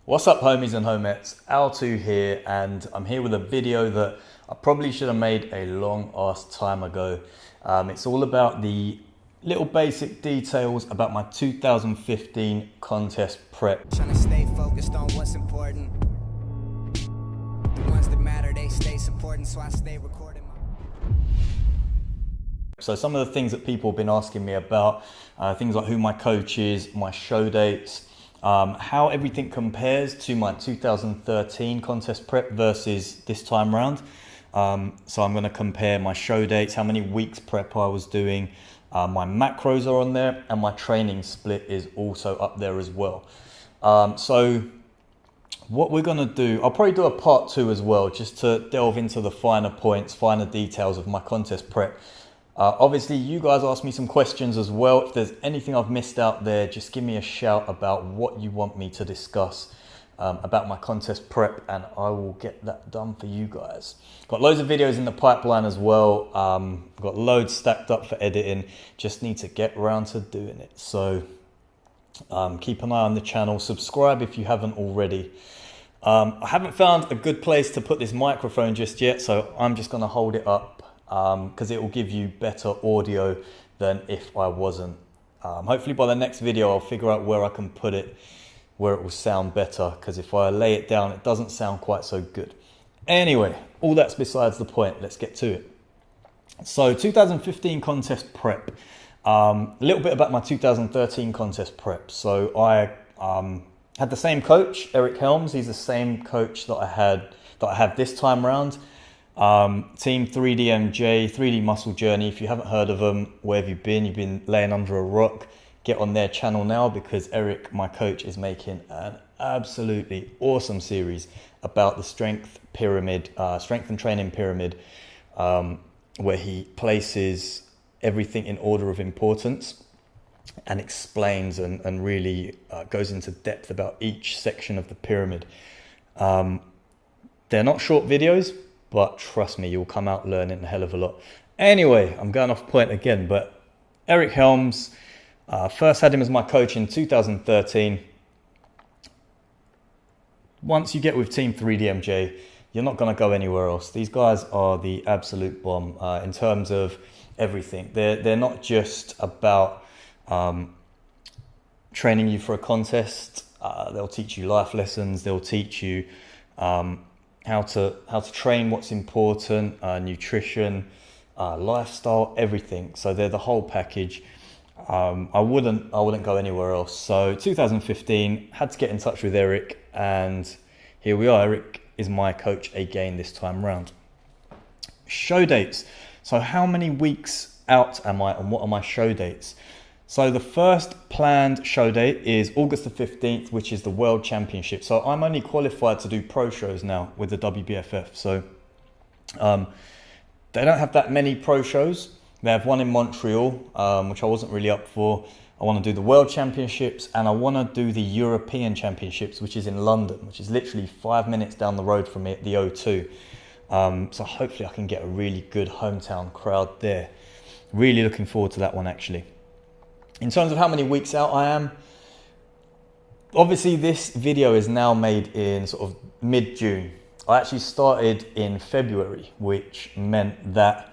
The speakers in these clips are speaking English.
What's up, homies and homettes? Al2 here, and I'm here with a video that I probably should have made a long ass time ago. It's all about the little basic details about my 2015 contest prep. Trying to stay focused on what's important. The ones that matter, they stay supporting, so I stay recording. So some of the things that people have been asking me about, things like who my coach is, my show dates, how everything compares to my 2013 contest prep versus this time round. So I'm going to compare my show dates, how many weeks prep I was doing, my macros are on there, and my training split is also up there as well. So what we're going to do, I'll probably do a part 2 as well, just to delve into the finer points, finer details of my contest prep. Obviously, you guys asked me some questions as well. If there's anything I've missed out there, just give me a shout about what you want me to discuss about my contest prep, and I will get that done for you guys. Got loads of videos in the pipeline as well. Got loads stacked up for editing. Just need to get around to doing it. So keep an eye on the channel. Subscribe if you haven't already. I haven't found a good place to put this microphone just yet, so I'm just going to hold it up. Because it will give you better audio than if I wasn't. Hopefully by the next video I'll figure out where I can put it, where it will sound better, because if I lay it down it doesn't sound quite so good. Anyway, all that's besides the point, let's get to it. So 2015 contest prep, a little bit about my 2013 contest prep. So I had the same coach, Eric Helms. He's the same coach that I have this time round. Team 3DMJ, 3D Muscle Journey. If you haven't heard of them, where have you been? You've been laying under a rock. Get on their channel now, because Eric, my coach, is making an absolutely awesome series about the strength pyramid, strength and training pyramid, where he places everything in order of importance and explains and really goes into depth about each section of the pyramid. They're not short videos, but trust me, you'll come out learning a hell of a lot. Anyway, I'm going off point again, but Eric Helms, first had him as my coach in 2013. Once you get with Team 3DMJ, you're not going to go anywhere else. These guys are the absolute bomb in terms of everything. They're not just about training you for a contest. They'll teach you life lessons. They'll teach you how to train, what's important, nutrition, lifestyle, everything. So they're the whole package. I wouldn't go anywhere else. So 2015, had to get in touch with Eric, and here we are. Eric is my coach again this time round. Show dates. So how many weeks out am I, and what are my show dates? So the first planned show date is August the 15th, which is the World Championship. So I'm only qualified to do pro shows now with the WBFF. So they don't have that many pro shows. They have one in Montreal, which I wasn't really up for. I want to do the World Championships, and I want to do the European Championships, which is in London, which is literally 5 minutes down the road from me at the O2. So hopefully I can get a really good hometown crowd there. Really looking forward to that one, actually. In terms of how many weeks out I am, obviously this video is now made in sort of mid-June. I actually started in February, which meant that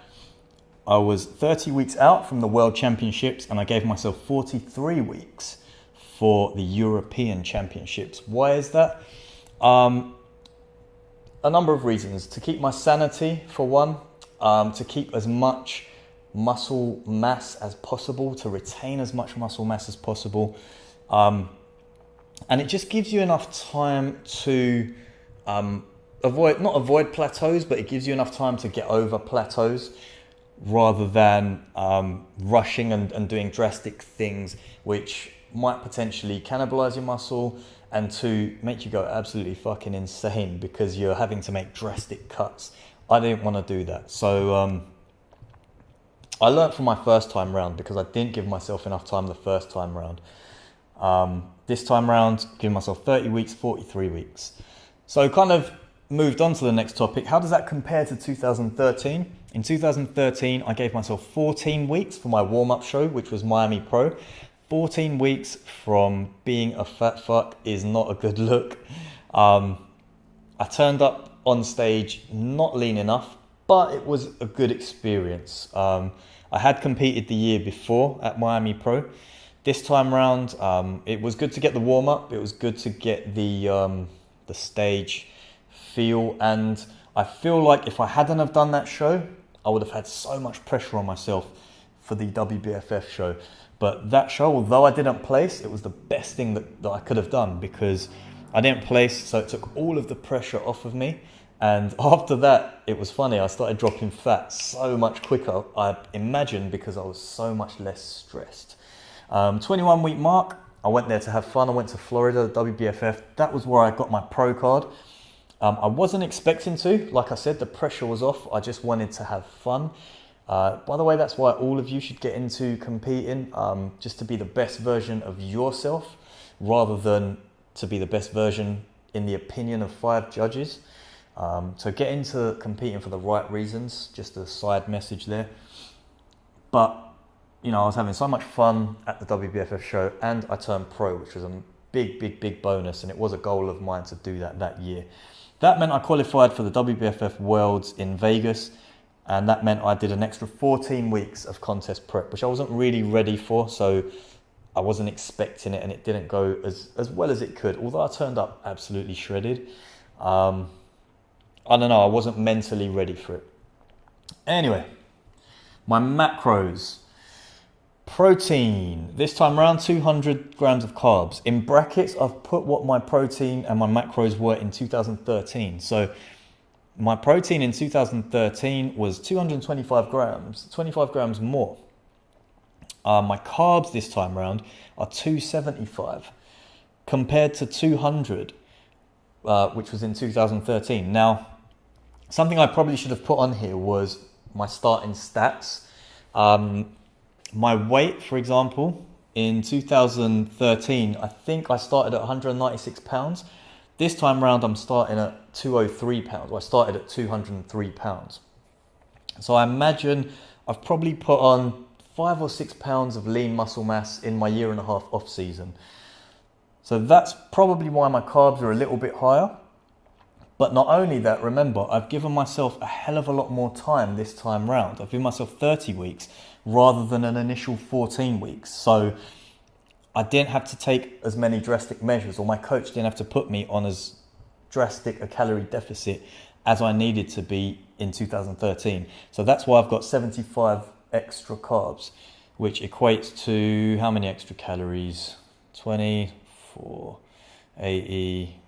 I was 30 weeks out from the World Championships, and I gave myself 43 weeks for the European Championships. Why is that? A number of reasons. To keep my sanity, for one, to keep as much muscle mass as possible, to retain as much muscle mass as possible, and it just gives you enough time to not avoid plateaus, but it gives you enough time to get over plateaus, rather than rushing and doing drastic things which might potentially cannibalize your muscle and to make you go absolutely fucking insane because you're having to make drastic cuts. I didn't want to do that. So I learned from my first time round, because I didn't give myself enough time the first time round. This time round, give myself 30 weeks, 43 weeks. So kind of moved on to the next topic. How does that compare to 2013? In 2013, I gave myself 14 weeks for my warm-up show, which was Miami Pro. 14 weeks from being a fat fuck is not a good look. I turned up on stage not lean enough, but it was a good experience. I had competed the year before at Miami Pro. This time round, it was good to get the warm up. It was good to get the stage feel, and I feel like if I hadn't have done that show, I would have had so much pressure on myself for the WBFF show. But that show, although I didn't place, it was the best thing that I could have done, because I didn't place, so it took all of the pressure off of me. And after that, it was funny, I started dropping fat so much quicker, I imagine, because I was so much less stressed. 21 week mark, I went there to have fun. I went to Florida, the WBFF. That was where I got my pro card. I wasn't expecting to. Like I said, the pressure was off. I just wanted to have fun. By the way, that's why all of you should get into competing, just to be the best version of yourself, rather than to be the best version in the opinion of 5 judges. So get into competing for the right reasons, just a side message there. But, you know, I was having so much fun at the WBFF show, and I turned pro, which was a big bonus, and it was a goal of mine to do that year. That meant I qualified for the WBFF Worlds in Vegas, and that meant I did an extra 14 weeks of contest prep, which I wasn't really ready for, so I wasn't expecting it, and it didn't go as well as it could, although I turned up absolutely shredded. I don't know, I wasn't mentally ready for it. Anyway, my macros. Protein, this time around 200 grams of carbs. In brackets, I've put what my protein and my macros were in 2013. So my protein in 2013 was 225 grams, 25 grams more. My carbs this time around are 275 compared to 200, which was in 2013. Now, something I probably should have put on here was my starting stats. My weight, for example, in 2013, I think I started at 196 pounds. This time around, I'm starting at 203 pounds. I started at 203 pounds. So I imagine I've probably put on 5 or 6 pounds of lean muscle mass in my year and a half off season. So that's probably why my carbs are a little bit higher. But not only that, remember, I've given myself a hell of a lot more time this time round. I've given myself 30 weeks rather than an initial 14 weeks. So I didn't have to take as many drastic measures, or my coach didn't have to put me on as drastic a calorie deficit as I needed to be in 2013. So that's why I've got 75 extra carbs, which equates to how many extra calories? 24, 80...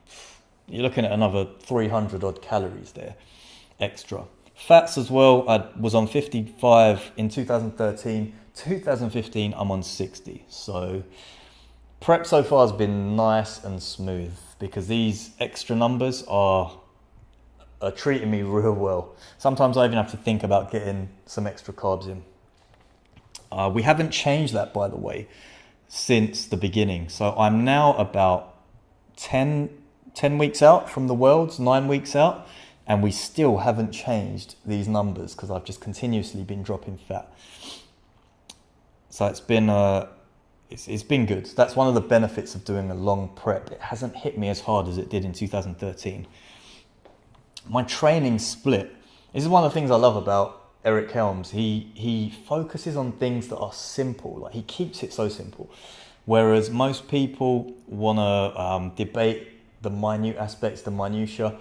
You're looking at another 300 odd calories there, extra. Fats as well, I was on 55 in 2013. 2015, I'm on 60. So prep so far has been nice and smooth, because these extra numbers are treating me real well. Sometimes I even have to think about getting some extra carbs in. We haven't changed that, by the way, since the beginning. So I'm now about 10 weeks out from the Worlds, 9 weeks out, and we still haven't changed these numbers, because I've just continuously been dropping fat. So it's been good. That's one of the benefits of doing a long prep. It hasn't hit me as hard as it did in 2013. My training split. This is one of the things I love about Eric Helms. He focuses on things that are simple. Like, he keeps it so simple. Whereas most people want to debate the minute aspects, the minutiae,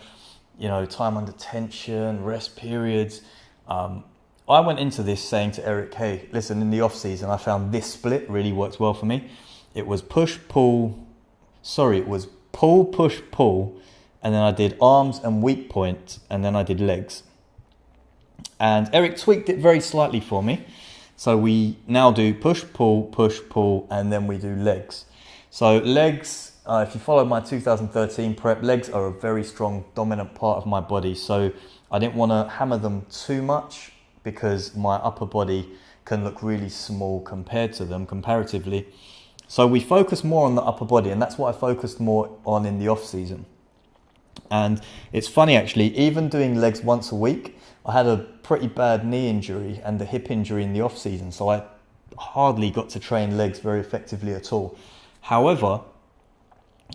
you know, time under tension, rest periods. I went into this saying to Eric, hey, listen, in the off season, I found this split really works well for me. It was pull, push, pull, and then I did arms and weak point, and then I did legs. And Eric tweaked it very slightly for me. So we now do push, pull, and then we do legs. So legs, if you follow my 2013 prep, legs are a very strong dominant part of my body. So I didn't want to hammer them too much, because my upper body can look really small compared to them comparatively. So we focus more on the upper body, and that's what I focused more on in the off season. And it's funny, actually, even doing legs once a week, I had a pretty bad knee injury and a hip injury in the off season, so I hardly got to train legs very effectively at all. However,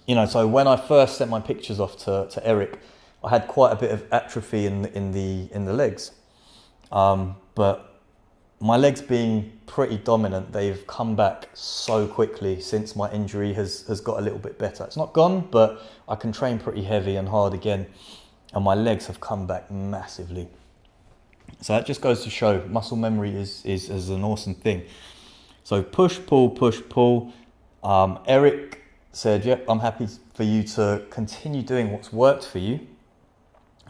So when I first sent my pictures off to Eric, I had quite a bit of atrophy in the legs. But my legs being pretty dominant, they've come back so quickly since my injury has got a little bit better. It's not gone, but I can train pretty heavy and hard again, and my legs have come back massively. So that just goes to show muscle memory is an awesome thing. So push, pull. Eric said, yep, I'm happy for you to continue doing what's worked for you.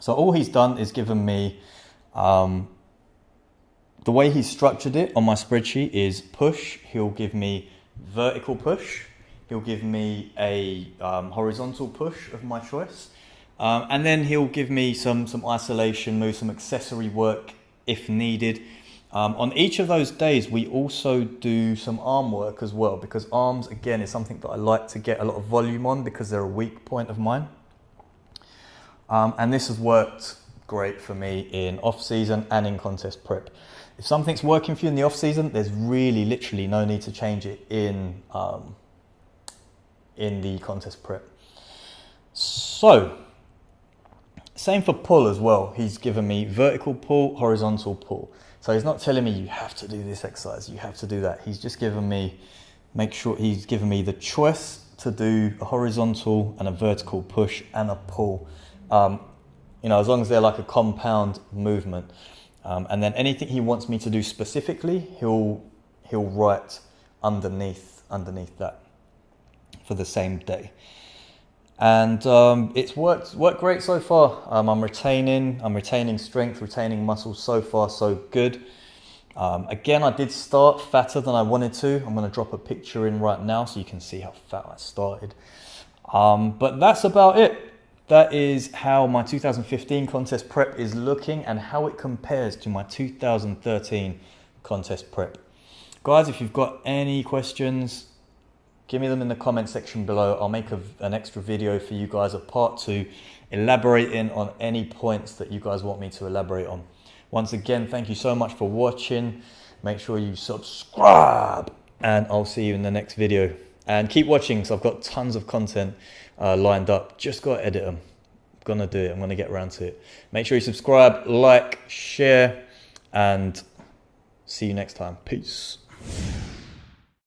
So all he's done is given me, the way he's structured it on my spreadsheet is push. He'll give me vertical push. He'll give me a horizontal push of my choice. And then he'll give me some isolation moves, some accessory work if needed. On each of those days, we also do some arm work as well, because arms, again, is something that I like to get a lot of volume on because they're a weak point of mine. And this has worked great for me in off-season and in contest prep. If something's working for you in the off-season, there's really literally no need to change it in the contest prep. So, same for pull as well. He's given me vertical pull, horizontal pull. So he's not telling me you have to do this exercise, you have to do that. He's just given me, he's given me the choice to do a horizontal and a vertical push and a pull. As long as they're like a compound movement. And then anything he wants me to do specifically, he'll write underneath that for the same day. And it's worked great so far. I'm retaining strength, retaining muscle. So far, so good. Again, I did start fatter than I wanted to. I'm going to drop a picture in right now so you can see how fat I started. But that's about it. That is how my 2015 contest prep is looking and how it compares to my 2013 contest prep. Guys, if you've got any questions, give me them in the comment section below. I'll make an extra video for you guys, a part 2, elaborating on any points that you guys want me to elaborate on. Once again, thank you so much for watching. Make sure you subscribe, and I'll see you in the next video. And keep watching, because I've got tons of content lined up. Just got to edit them. I'm going to do it. I'm going to get around to it. Make sure you subscribe, like, share, and see you next time. Peace.